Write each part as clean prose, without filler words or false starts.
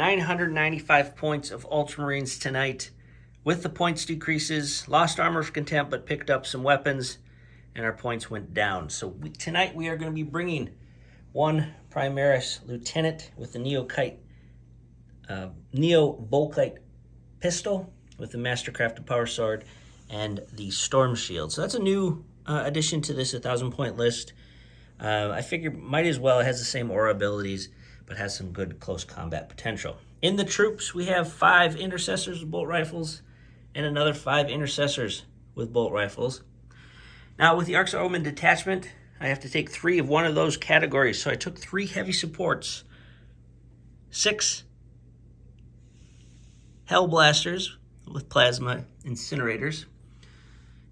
995 points of Ultramarines tonight. With the points decreases, lost Armor of Contempt, but picked up some weapons, and our points went down. So tonight we are going to be bringing one Primaris Lieutenant with the Neo-Volkite pistol with the Mastercrafted Power Sword and the Storm Shield. So that's a new addition to this 1,000-point list. I figure might as well. It has the same aura abilities, but has some good close combat potential. In the troops, we have 5 intercessors with bolt rifles and another 5 intercessors with bolt rifles. Now, with the Arks of Omen detachment, I have to take 3 of one of those categories. So I took 3 heavy supports, 6 Hellblasters with plasma incinerators,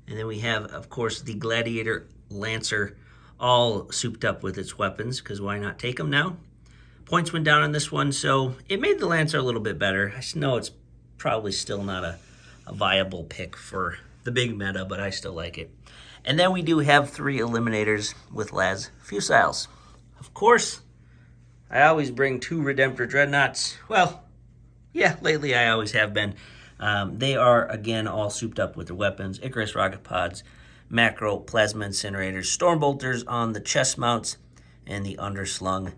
and then we have, of course, the Gladiator Lancer, all souped up with its weapons, because why not take them now? Points went down on this one, so it made the Lancer a little bit better. I know it's probably still not a viable pick for the big meta, but I still like it. And then we do have 3 Eliminators with Las Fusiles. Of course, I always bring 2 Redemptor Dreadnoughts. Well, yeah, lately I always have been. They are, again, all souped up with their weapons. Icarus Rocket Pods, Macro Plasma Incinerators, Storm Bolters on the chest mounts, and the underslung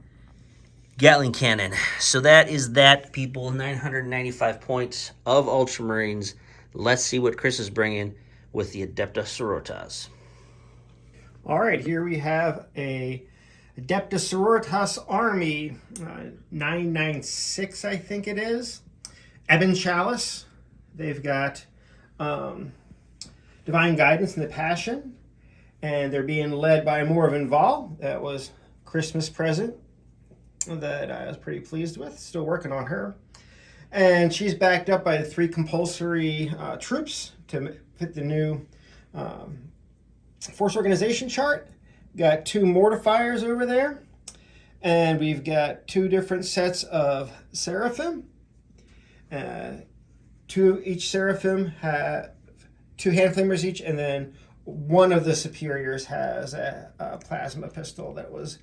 Gatling Cannon. So that is that, people. 995 points of Ultramarines. Let's see what Chris is bringing with the Adepta Sororitas. All right, here we have a Adepta Sororitas army, 996, I think it is. Ebon Chalice. They've got Divine Guidance and the Passion, and they're being led by Morven Val. That was Christmas present that I was pretty pleased with. Still working on her. And she's backed up by the 3 compulsory troops to fit the new force organization chart. Got 2 mortifiers over there. And we've got 2 different sets of Seraphim. 2 each Seraphim have 2 hand flamers each, and then one of the superiors has a plasma pistol that was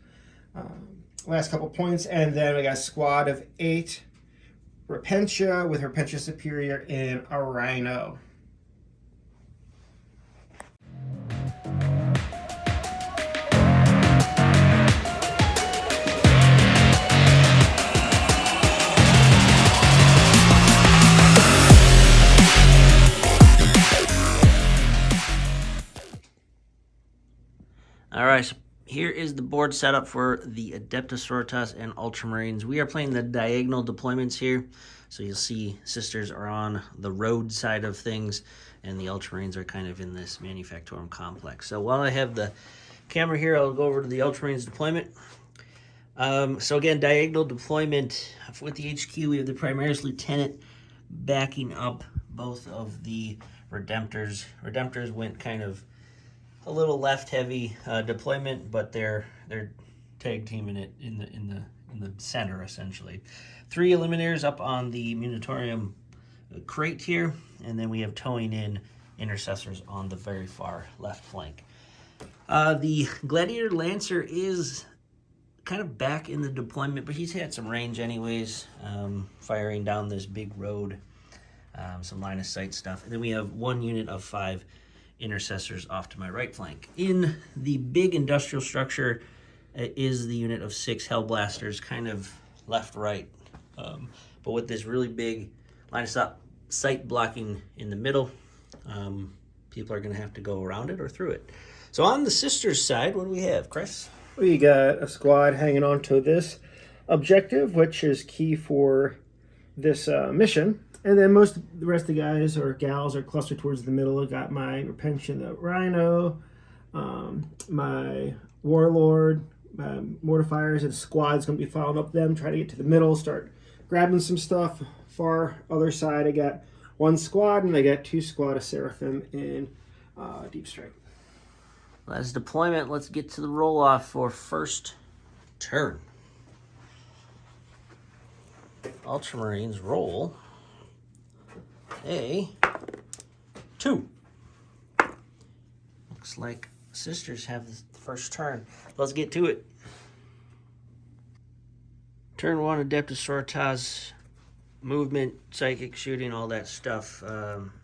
last couple points. And then we got a squad of 8 Repentia with Repentia Superior and a Rhino. All right, so here is the board setup for the Adepta Sororitas and Ultramarines. We are playing the diagonal deployments here. So you'll see sisters are on the road side of things, and the Ultramarines are kind of in this Manufactorum complex. So while I have the camera here, I'll go over to the Ultramarines deployment. So again, diagonal deployment with the HQ. We have the Primaris Lieutenant backing up both of the Redemptors. Redemptors went kind of a little left-heavy deployment, but they're tag teaming it in the center essentially. 3 Eliminators up on the Munitorium crate here, and then we have towing in intercessors on the very far left flank. The Gladiator Lancer is kind of back in the deployment, but he's had some range anyways, firing down this big road, some line of sight stuff. And then we have 1 unit of 5 intercessors off to my right flank. In the big industrial structure is the unit of 6 Hellblasters, kind of left-right. But with this really big line of sight blocking in the middle, people are going to have to go around it or through it. So on the sisters side, what do we have, Chris? We got a squad hanging on to this objective, which is key for this mission. And then the rest of the guys or gals are clustered towards the middle. I got my Repentia, the Rhino, my Warlord, Mortifiers, and squad's going to be following up them, try to get to the middle, start grabbing some stuff. Far other side, I got 1 squad, and I got 2 squad of Seraphim in Deep Strike. That's deployment. Let's get to the roll-off for first turn. Ultramarines roll a 2. Looks like sisters have the first turn. Let's get to it. Turn 1, Adeptus Sororitas movement, psychic shooting, all that stuff.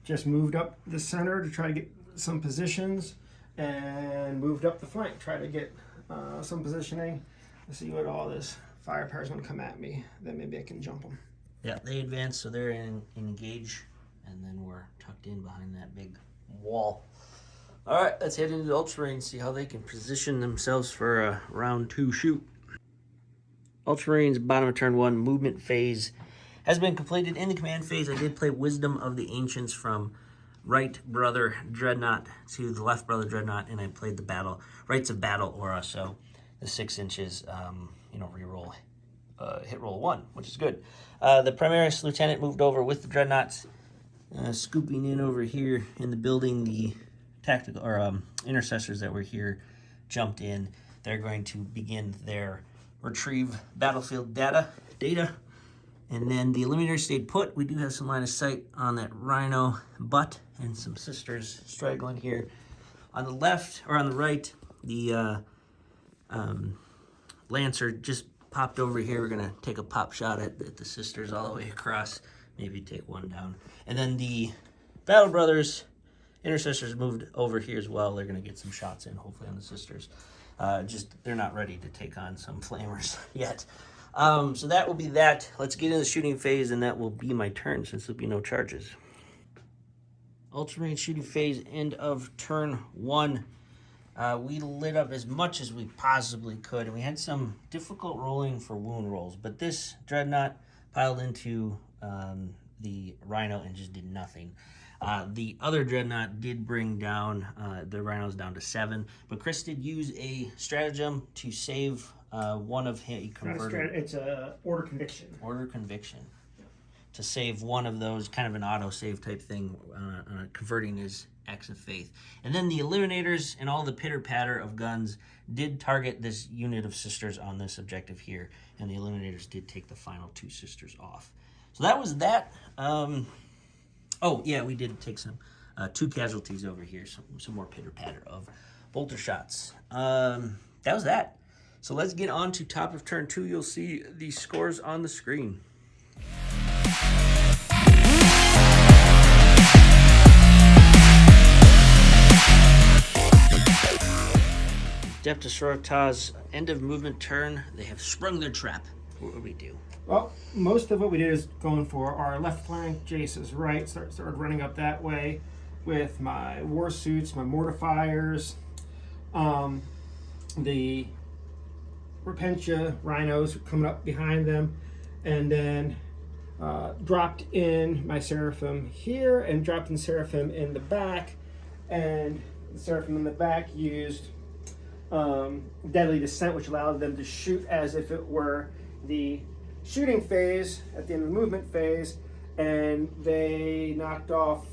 Just moved up the center to try to get some positions, and moved up the flank, try to get some positioning. Let's see what all this firepower is going to come at me. Then maybe I can jump them. Yeah, they advance, so they're in engage, and then we're tucked in behind that big wall. All right, let's head into the Ultramarine and see how they can position themselves for a round 2 shoot. Ultramarines, bottom of turn 1, movement phase has been completed. In the command phase, I did play Wisdom of the Ancients from right brother Dreadnought to the left brother Dreadnought, and I played the Rites of Battle aura, so the 6 inches, reroll, hit roll 1, which is good. The Primaris Lieutenant moved over with the Dreadnoughts, scooping in over here in the building. The tactical or intercessors that were here jumped in. They're going to begin their retrieve battlefield data, and then the Eliminator stayed put. We do have some line of sight on that Rhino butt and some sisters straggling here. On the left, or on the right, the Lancer just popped over here. We're going to take a pop shot at the sisters all the way across, maybe take one down. And then the Battle Brothers, intercessors moved over here as well. They're going to get some shots in, hopefully, on the sisters. They're not ready to take on some flamers yet. So that will be that. Let's get into the shooting phase, and that will be my turn since there'll be no charges. Ultramarine shooting phase, end of turn 1. We lit up as much as we possibly could, and we had some difficult rolling for wound rolls, but this Dreadnought piled into the Rhino and just did nothing. The other Dreadnought did bring down the Rhinos down to 7, but Chris did use a stratagem to save one of his. It's a Order Conviction. Order Conviction. To save one of those, kind of an auto-save type thing, converting his Acts of Faith. And then the Eliminators and all the pitter-patter of guns did target this unit of sisters on this objective here, and the Eliminators did take the final 2 sisters off. So that was that. Oh, yeah, we did take some 2 casualties over here, some more pitter-patter of bolter shots. That was that. So let's get on to top of turn 2. You'll see the scores on the screen. Adepta Sororitas, end of movement turn. They have sprung their trap. What would we do? Well, most of what we did is going for our left flank, Jace's right. Started running up that way with my war suits, my mortifiers, the Repentia Rhinos coming up behind them, and then dropped in my Seraphim here and dropped in Seraphim in the back, and the Seraphim in the back used Deadly Descent, which allowed them to shoot as if it were the shooting phase at the end of the movement phase, and they knocked off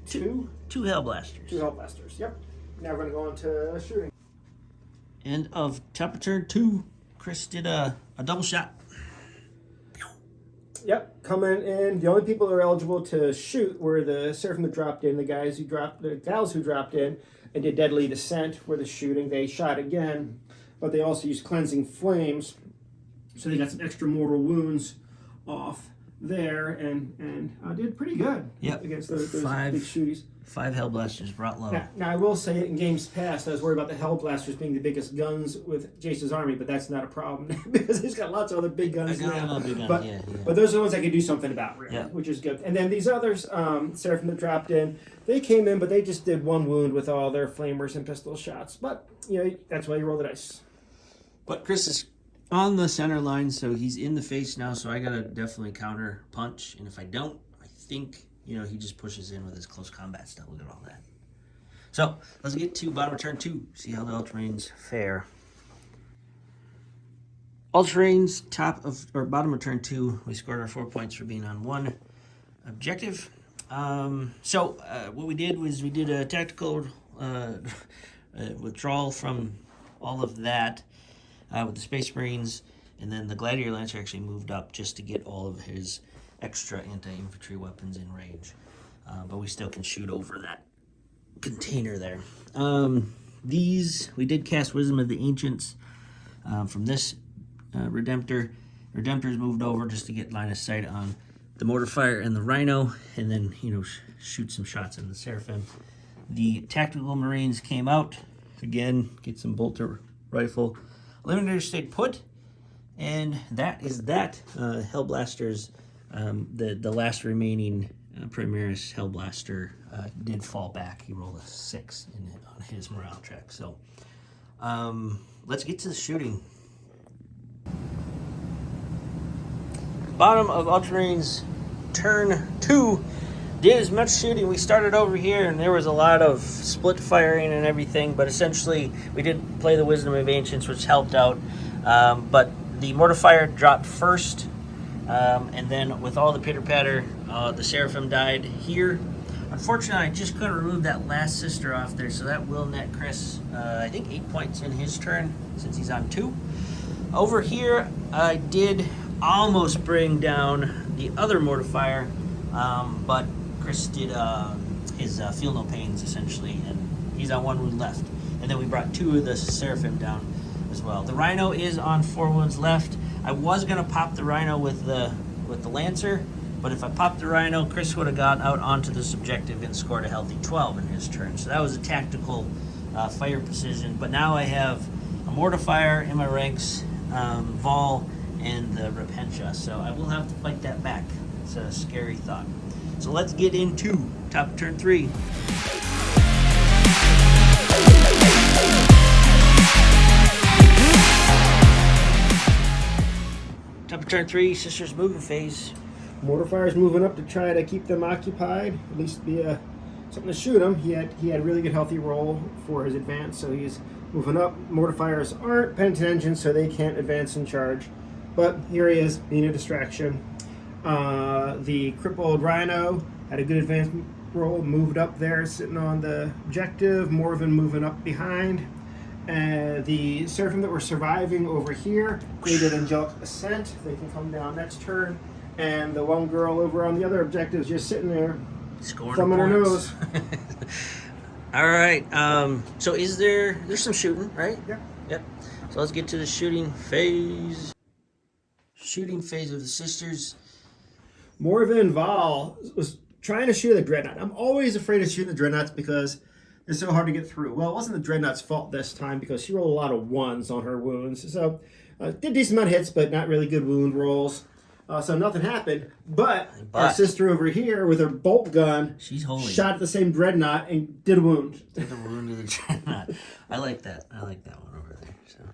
two Hellblasters. 2 Hellblasters, yep. Now we're going to go into shooting. End of top of turn 2. Chris did a double shot. Yep, coming in. The only people that were eligible to shoot were the Seraphim that dropped in, the gals who dropped in and did Deadly Descent were the shooting. They shot again, but they also used Cleansing Flames, so they got some extra mortal wounds off there, and did pretty good. Yep. Against those big shooties. 5 Hellblasters brought low. Now, I will say in games past, I was worried about the Hellblasters being the biggest guns with Jace's army, but that's not a problem because he's got lots of other big guns now. But those are the ones I could do something about, really, which is good. And then these others, Seraphim that dropped in, they came in, but they just did 1 wound with all their flamers and pistol shots. But, that's why you roll the dice. But Chris is on the center line, so he's in the face now, so I got to definitely counter punch. And if I don't, I think... he just pushes in with his close combat stuff. Look at all that. So, let's get to bottom of turn 2. See how the Ultramarines fare. Ultramarines, bottom of turn 2. We scored our 4 points for being on 1 objective. What we did was we did a tactical withdrawal from all of that with the Space Marines, and then the Gladiator Lancer actually moved up just to get all of his extra anti-infantry weapons in range, but we still can shoot over that container there. We did cast Wisdom of the Ancients from this Redemptor. Redemptor's moved over just to get line of sight on the mortar fire and the rhino, and then, you know, shoot some shots in the Seraphim. The tactical Marines came out. Again, get some bolter rifle. Eliminator stayed put, and that is that. Hellblasters, the last remaining Primaris Hellblaster did fall back. He rolled a 6 on his morale check. So let's get to the shooting. Bottom of Ultramarine's turn 2 did as much shooting. We started over here and there was a lot of split firing and everything, but essentially we did play the Wisdom of Ancients, which helped out. But the mortar fire dropped first, and then with all the pitter patter, the Seraphim died here. Unfortunately, I just couldn't remove that last sister off there, so that will net Chris, I think, 8 points in his turn since he's on 2. Over here, I did almost bring down the other mortar fire, but Chris did his feel no pains essentially, and he's on 1 wound left. And then we brought 2 of the Seraphim down as well. The Rhino is on 4 wounds left. I was gonna pop the Rhino with the Lancer, but if I popped the Rhino, Chris would have got out onto this objective and scored a healthy 12 in his turn. So that was a tactical fire precision. But now I have a mortar fire in my ranks, Vol, and the Repentia, so I will have to fight that back. It's a scary thought. So let's get into top of turn 3. Top of turn 3, Sisters moving phase. Mortar fire's moving up to try to keep them occupied, at least be something to shoot him. He had a really good healthy roll for his advance, so he's moving up. Mortar fires aren't penitent engines, so they can't advance and charge. But here he is, being a distraction. The crippled Rhino had a good advance roll, moved up there, sitting on the objective. Morven moving up behind. The Seraphim that were surviving over here, they did Angelic Ascent. They can come down next turn. And the one girl over on the other objective is just sitting there, thumbing her nose. All right. So there's some shooting, right? Yeah. Yep. So let's get to the shooting phase. Shooting phase of the Sisters. Morven Vol was trying to shoot the Dreadnought. I'm always afraid of shooting the Dreadnoughts because they're so hard to get through. Well, it wasn't the Dreadnought's fault this time because she rolled a lot of 1s on her wounds. So did decent amount of hits, but not really good wound rolls. So nothing happened. But our sister over here with her bolt gun, she's holy. Shot at the same Dreadnought and did a wound. Did a wound to the Dreadnought. I like that. I like that one over there. So,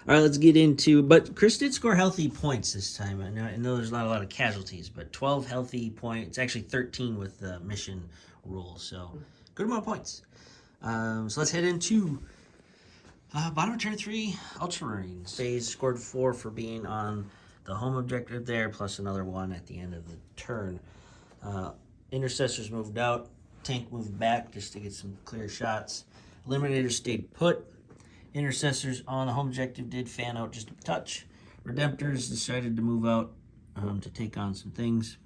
all right, let's get into. But Chris did score healthy points this time. I know there's not a lot of casualties, but 12 healthy points. Actually, 13 with the mission rule. So good amount of points. So let's head into bottom of turn 3. Ultramarines. Phase scored 4 for being on the home objective there, plus another 1 at the end of the turn. Intercessors moved out. Tank moved back just to get some clear shots. Eliminator stayed put. Intercessors on the home objective did fan out just a touch. Redemptors decided to move out to take on some things.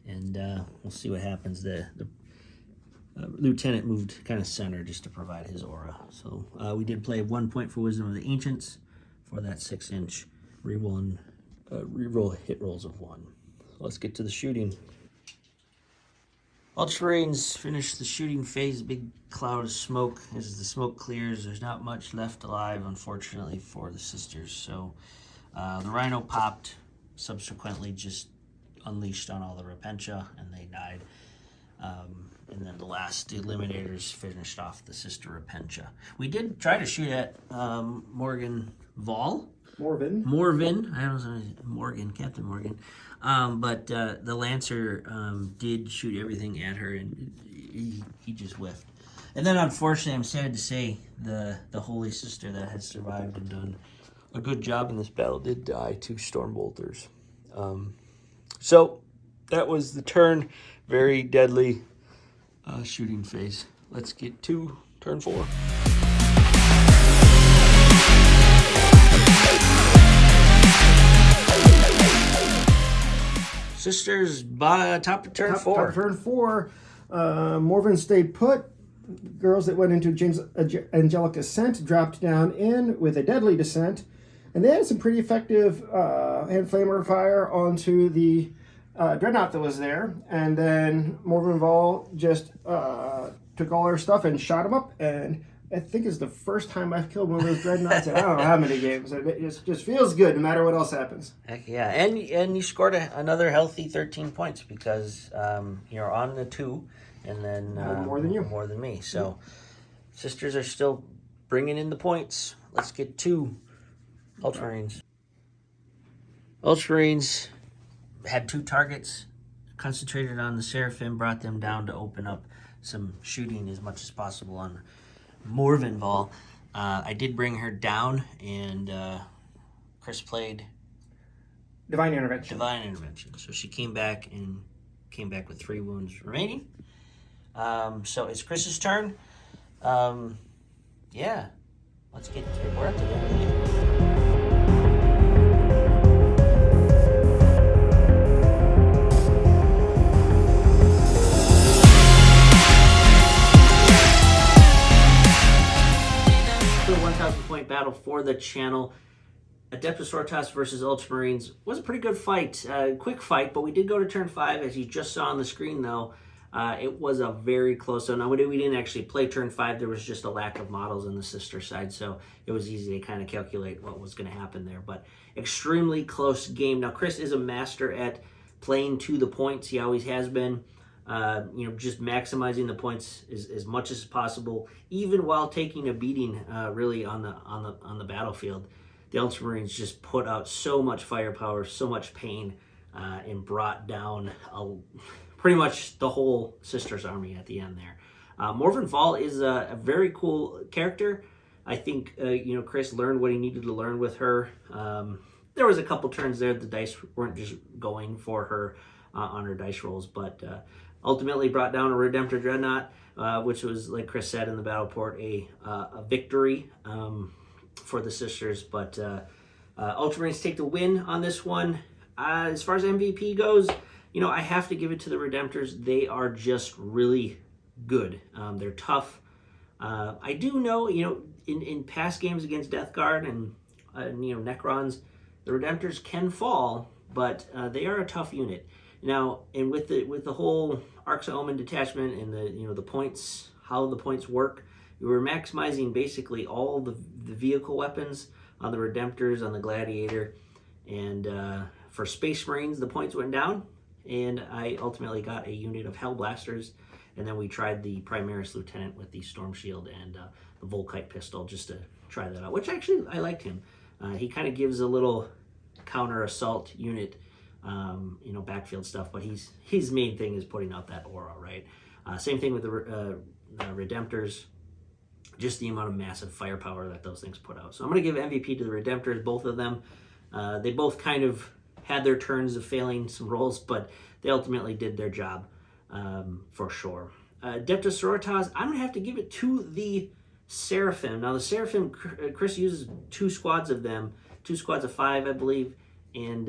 And we'll see what happens. The lieutenant moved kind of center just to provide his aura. So we did play 1 point for Wisdom of the Ancients for that 6-inch reroll hit rolls of 1. Let's get to the shooting. Ultramarines finished the shooting phase. Big cloud of smoke. As the smoke clears, there's not much left alive, unfortunately, for the Sisters. So the Rhino popped, subsequently just unleashed on all the Repentia, and they died. And then the last Eliminators finished off the Sister Repentia. We did try to shoot at Morgan Vol. Morven. I don't know, Morgan, Captain Morgan. But the Lancer did shoot everything at her, and he just whiffed. And then, unfortunately, I'm sad to say, the Holy Sister that had survived and done a good job in this battle did die to Stormbolters. So that was the turn. Very deadly shooting phase. Let's get to turn 4. Sisters, top of turn 4. Top of turn 4. Morven stayed put. Girls that went into Angelic Ascent dropped down in with a deadly descent. And they had some pretty effective hand flamer fire onto the dreadnought that was there, and then Morven Vol just took all our stuff and shot him up, and I think it's the first time I've killed one of those dreadnoughts in I don't know how many games. It just feels good no matter what else happens. Heck yeah, and you scored another healthy 13 points because you're on the 2, and then more than you, more than me. So sisters are still bringing in the points. Let's get to Ultramarines. Ultramarines had 2 targets, concentrated on the Seraphim, brought them down to open up some shooting as much as possible on Morvenval. I did bring her down, and Chris played Divine Intervention. Divine Intervention. So she came back with 3 wounds remaining. So it's Chris's turn. Yeah, let's get to we're at the end. Point battle for the channel. Adeptus Sororitas versus Ultramarines was a pretty good fight, quick fight, but we did go to turn 5, as you just saw on the screen. Though it was a very close one. Now we didn't actually play turn 5. There was just a lack of models on the sister side, so it was easy to kind of calculate what was going to happen there. But extremely close game. Now Chris is a master at playing to the points. He always has been. Just maximizing the points as much as possible, even while taking a beating, really on the battlefield. The Ultramarines just put out so much firepower, so much pain, and brought down pretty much the whole Sisters army at the end there. Morven Fall is a very cool character. I think Chris learned what he needed to learn with her. There was a couple turns there the dice weren't just going for her on her dice rolls, but ultimately brought down a Redemptor Dreadnought, which was, like Chris said in the battle port, a victory for the sisters. But Ultramarines take the win on this one. As far as MVP goes, I have to give it to the Redemptors. They are just really good. They're tough. I do know, in past games against Death Guard and Necrons, the Redemptors can fall, but they are a tough unit. Now, and with the whole Arks of Omen detachment and the points, how the points work, we were maximizing basically all the vehicle weapons on the Redemptors, on the Gladiator, and for Space Marines the points went down, and I ultimately got a unit of Hellblasters, and then we tried the Primaris Lieutenant with the Storm Shield and the Volkite pistol just to try that out, which actually I liked him. He kind of gives a little counter assault unit. Backfield stuff, but his main thing is putting out that aura, right? Same thing with the Redemptors, just the amount of massive firepower that those things put out. So I'm going to give MVP to the Redemptors, both of them. They both kind of had their turns of failing some rolls, but they ultimately did their job for sure. Adepta Sororitas, I'm going to have to give it to the Seraphim. Now the Seraphim, Chris uses 2 squads of them, 2 squads of 5, I believe. And,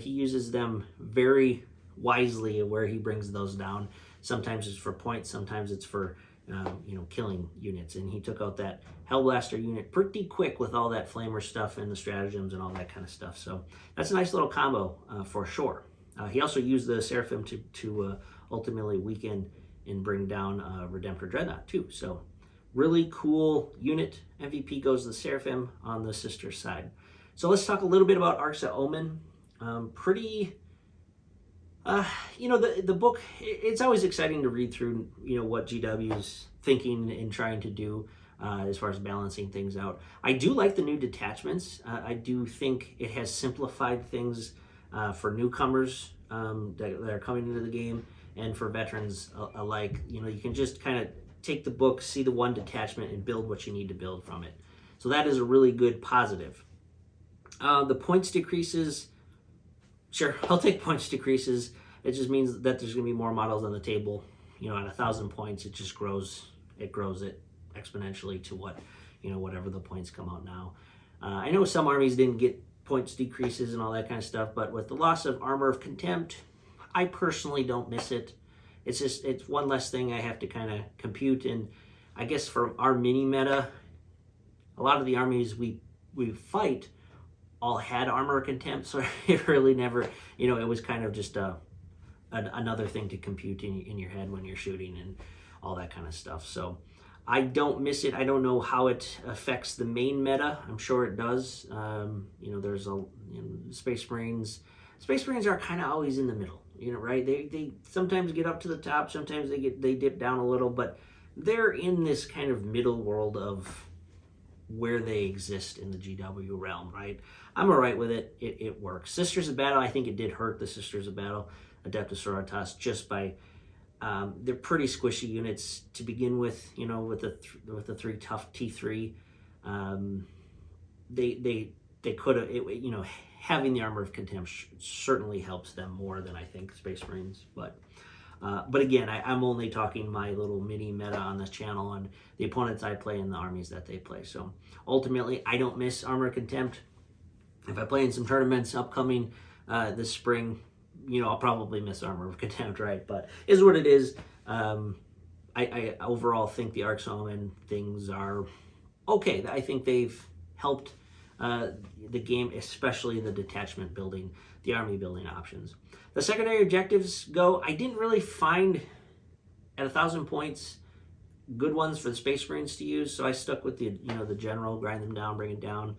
he uses them very wisely where he brings those down. Sometimes it's for points, sometimes it's for, killing units. And he took out that Hellblaster unit pretty quick with all that Flamer stuff and the stratagems and all that kind of stuff. So that's a nice little combo for sure. He also used the Seraphim to ultimately weaken and bring down Redemptor Dreadnought too. So really cool unit. MVP goes to the Seraphim on the sister side. So let's talk a little bit about Arks of Omen. The book, it's always exciting to read through, what GW's thinking and trying to do as far as balancing things out. I do like the new detachments. I do think it has simplified things for newcomers that are coming into the game and for veterans alike. You can just kind of take the book, see the one detachment, and build what you need to build from it. So that is a really good positive. The points decreases, sure, I'll take points decreases. It just means that there's going to be more models on the table. At 1,000 points, it just grows. It grows it exponentially to whatever the points come out now. I know some armies didn't get points decreases and all that kind of stuff, but with the loss of Armor of Contempt, I personally don't miss it. It's one less thing I have to kind of compute. And I guess for our mini meta, a lot of the armies we fight all had Armor of Contempt, so it really never, it was kind of just a another thing to compute in your head when you're shooting and all that kind of stuff. So I don't miss it. I don't know how it affects the main meta. I'm sure it does. There's Space Marines. Space Marines are kind of always in the middle, right? They sometimes get up to the top, sometimes they dip down a little, but they're in this kind of middle world of where they exist in the GW realm, right? I'm all right with it. It works. Sisters of Battle, I think it did hurt the Sisters of Battle, Adepta Sororitas, just by they're pretty squishy units to begin with. With the 3 tough T3, they could have. Having the Armor of Contempt certainly helps them more than I think Space Marines, but again, I'm only talking my little mini meta on this channel and the opponents I play and the armies that they play. So ultimately, I don't miss Armor of Contempt. If I play in some tournaments upcoming this spring, I'll probably miss Armor of Contempt, right? But is what it is. I overall think the Arks of Omen things are okay. I think they've helped the game, especially the detachment building, the army building options. The secondary objectives go, I didn't really find at 1,000 points good ones for the Space Marines to use, so I stuck with the general, grind them down, bring it down,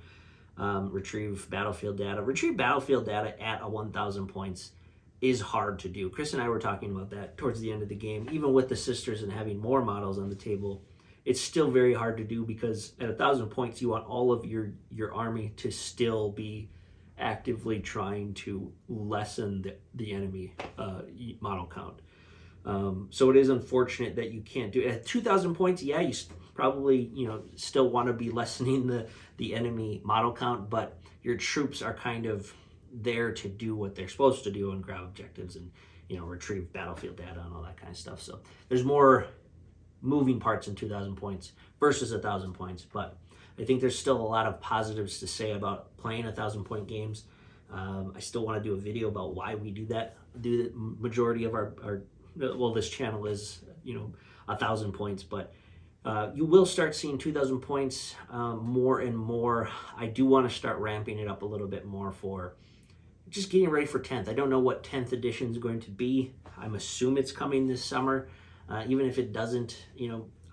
retrieve battlefield data. Retrieve battlefield data at 1,000 points is hard to do. Chris and I were talking about that towards the end of the game. Even with the sisters and having more models on the table, it's still very hard to do because at 1,000 points, you want all of your army to still be actively trying to lessen the enemy model count. So it is unfortunate that you can't do it. At 2,000 points, yeah, you probably still want to be lessening the enemy model count, but your troops are kind of there to do what they're supposed to do and grab objectives and retrieve battlefield data and all that kind of stuff. So there's more moving parts in 2,000 points versus 1,000 points, but I think there's still a lot of positives to say about playing 1,000-point games. I still want to do a video about why we do that. Do the majority of our this channel is 1,000 points, but you will start seeing 2,000 points more and more. I do want to start ramping it up a little bit more for just getting ready for 10th. I don't know what 10th edition is going to be. I'm assuming it's coming this summer. Even if it doesn't,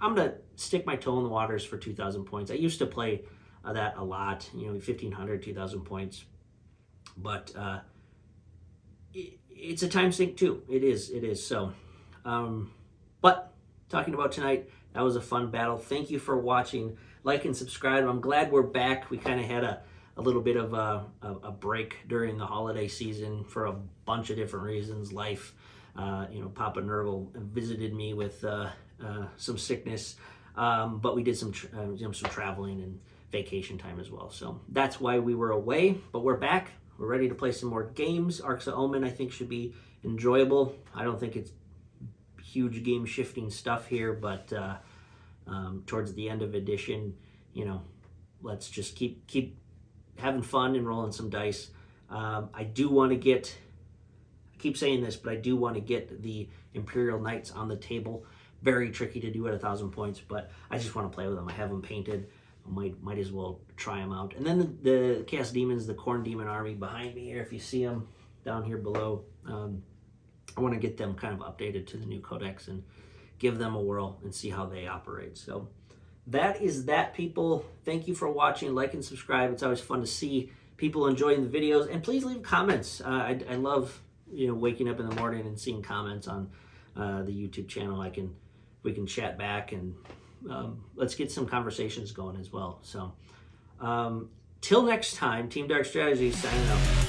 I'm going to stick my toe in the waters for 2,000 points. I used to play that a lot, 1,500, 2,000 points. But it's a time sink too. It is. So, but talking about tonight, that was a fun battle. Thank you for watching. Like and subscribe. I'm glad we're back. We kind of had a little bit of a break during the holiday season for a bunch of different reasons. Life, Papa Nurgle visited me with some sickness, but we did some traveling and vacation time as well. So that's why we were away, but we're back. We're ready to play some more games. Arks of Omen, I think, should be enjoyable. I don't think it's huge game shifting stuff here, but towards the end of edition, let's just keep having fun and rolling some dice. I do want to get, I keep saying this, but I do want to get the Imperial Knights on the table. Very tricky to do at 1,000 points, but I just want to play with them. I have them painted. I might as well try them out. And then the Chaos Demons, the Corn Demon army behind me here, if you see them down here below, I want to get them kind of updated to the new codex and give them a whirl and see how they operate. So that is that, people. Thank you for watching. Like and subscribe. It's always fun to see people enjoying the videos. And please leave comments. I love waking up in the morning and seeing comments on the YouTube channel. We can chat back and let's get some conversations going as well. So till next time, Team Dark Strategy signing out.